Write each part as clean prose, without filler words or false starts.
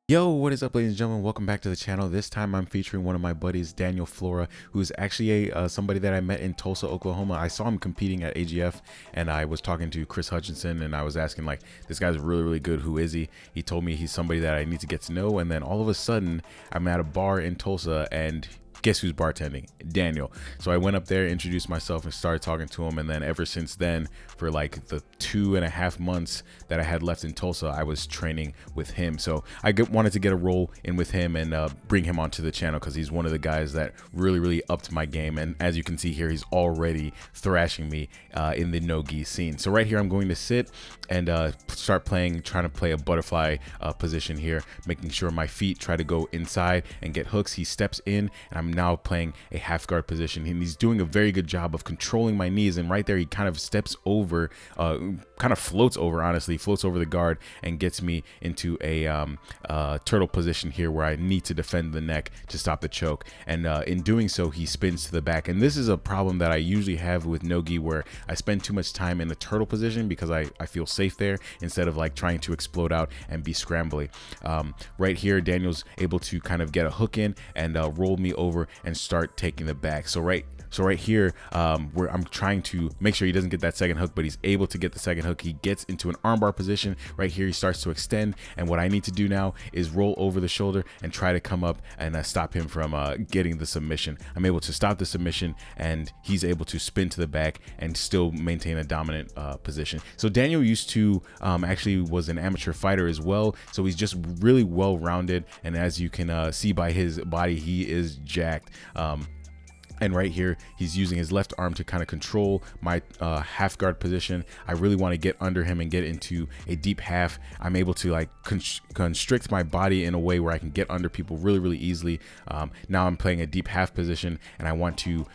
Yo, what is up, ladies and gentlemen? Welcome back to the channel. This time I'm featuring one of my buddies, Daniel Flora, who's actually somebody that I met in Tulsa, Oklahoma. I saw him competing at AGF, and I was talking to Chris Hutchinson, and I was asking, like, this guy's really, really good. Who is he? He told me he's somebody that I need to get to know, and then all of a sudden, I'm at a bar in Tulsa, and guess who's bartending? Daniel. So I went up there, introduced myself, and started talking to him. And then ever since then, for like the 2.5 months that I had left in Tulsa, I was training with him. So I wanted to get a role in with him and bring him onto the channel because he's one of the guys that really upped my game. And as you can see here, he's already thrashing me in the no-gi scene. So right here, I'm going to sit and start trying to play a butterfly position here, making sure my feet try to go inside and get hooks. He steps in, and I'm now playing a half guard position, and he's doing a very good job of controlling my knees. And right there, he kind of steps over, kind of floats over, honestly, floats over the guard and gets me into a turtle position here where I need to defend the neck to stop the choke. And in doing so, he spins to the back. And this is a problem that I usually have with no-gi, where I spend too much time in the turtle position because I feel safe there instead of like trying to explode out and be scrambly. Right here, Daniel's able to kind of get a hook in and roll me over and start taking the back. So right here, where I'm trying to make sure he doesn't get that second hook, but he's able to get the second hook. He gets into an armbar position. Right here, he starts to extend, and what I need to do now is roll over the shoulder and try to come up and stop him from getting the submission. I'm able to stop the submission, and he's able to spin to the back and still maintain a dominant position. So Daniel used to actually was an amateur fighter as well, so he's just really well-rounded, and as you can see by his body, he is jacked. And right here, he's using his left arm to kind of control my half guard position. I really want to get under him and get into a deep half. I'm able to like constrict my body in a way where I can get under people really easily. Now I'm playing a deep half position, and I want to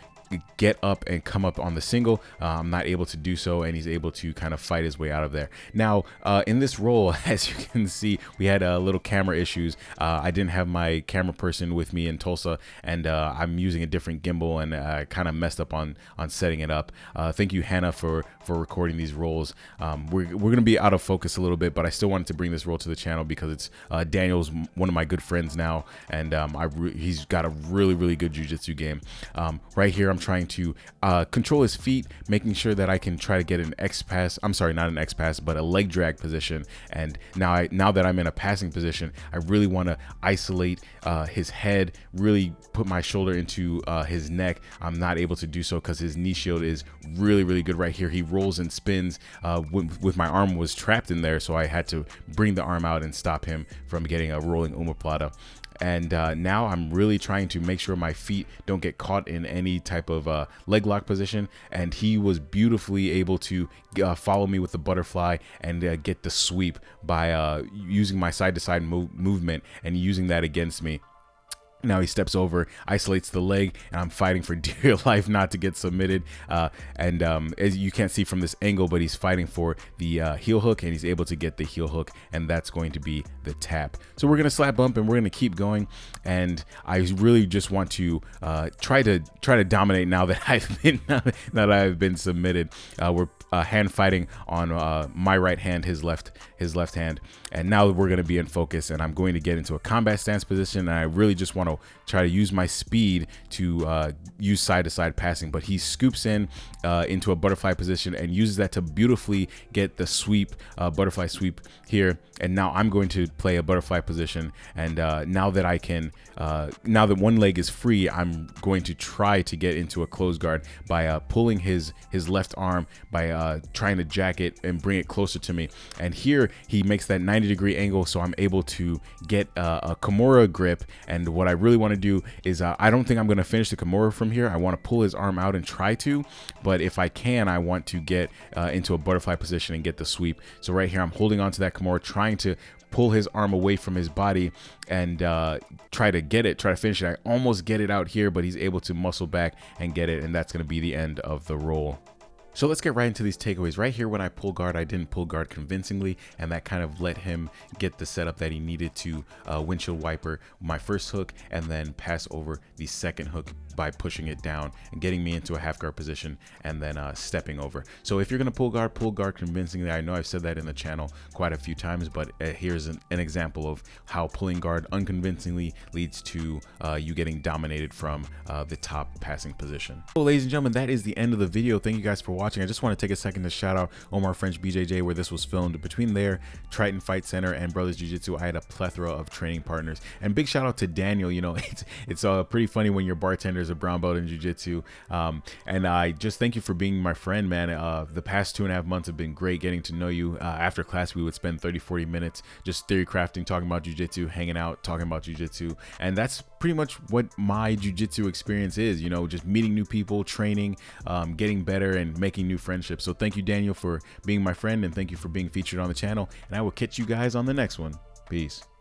get up and come up on the single. I'm not able to do so, and he's able to kind of fight his way out of there. Now in this role, as you can see, we had little camera issues. I didn't have my camera person with me in Tulsa, and I'm using a different gimbal, and I kind of messed up on setting it up. Thank you, Hannah, for recording these roles. We're gonna be out of focus a little bit, but I still wanted to bring this role to the channel because it's Daniel's one of my good friends now, and he's got a really good jiu-jitsu game. Right here, I'm trying to control his feet, making sure that I can try to get an X pass. I'm sorry, not an X pass, but a leg drag position. And now that I'm in a passing position, I really want to isolate his head, really put my shoulder into his neck. I'm not able to do so because his knee shield is really good right here. He rolls and spins with my arm was trapped in there, so I had to bring the arm out and stop him from getting a rolling omoplata. And now I'm really trying to make sure my feet don't get caught in any type of leg lock position. And he was beautifully able to follow me with the butterfly and get the sweep by using my side-to-side movement and using that against me. Now he steps over, isolates the leg, and I'm fighting for dear life not to get submitted. As you can't see from this angle, but he's fighting for the heel hook, and he's able to get the heel hook, and that's going to be the tap. So we're gonna slap bump, and we're gonna keep going. And I really just want to try to dominate now that I've been submitted. We're hand fighting on my right hand, his left hand, and now we're gonna be in focus, and I'm going to get into a combat stance position, and I really just want to try to use my speed to use side-to-side passing. But he scoops in into a butterfly position and uses that to beautifully get the sweep, butterfly sweep here. And now I'm going to play a butterfly position, and now that I can now that one leg is free, I'm going to try to get into a closed guard by pulling his left arm, by trying to jack it and bring it closer to me. And here he makes that 90-degree angle, so I'm able to get a Kimura grip. And what I really want to do is I don't think I'm going to finish the Kimura from here. I want to pull his arm out and try to, but if I can, I want to get into a butterfly position and get the sweep. So right here, I'm holding on to that Kimura, trying to pull his arm away from his body and try to finish it. I almost get it out here, but he's able to muscle back and get it, and that's going to be the end of the roll. So let's get right into these takeaways. Right here, when I pull guard, I didn't pull guard convincingly, and that kind of let him get the setup that he needed to windshield wiper my first hook and then pass over the second hook by pushing it down and getting me into a half guard position and then stepping over. So if you're gonna pull guard convincingly. I know I've said that in the channel quite a few times, but here's an example of how pulling guard unconvincingly leads to you getting dominated from the top passing position. So ladies and gentlemen, that is the end of the video. Thank you guys for watching. I just want to take a second to shout out Omar French BJJ, where this was filmed. Between there, Triton Fight Center, and Brothers Jiu-Jitsu, I had a plethora of training partners. And big shout out to Daniel. You know, it's pretty funny when your bartender is a brown belt in jiu-jitsu. And I just thank you for being my friend, man. The past 2.5 months have been great getting to know you. After class, we would spend 30-40 minutes just theory crafting, talking about jiu-jitsu, hanging out, talking about jiu-jitsu. And that's pretty much what my jiu-jitsu experience is, you know, just meeting new people, training, getting better, and making new friendships. So thank you, Daniel, for being my friend, and thank you for being featured on the channel. And I will catch you guys on the next one. Peace.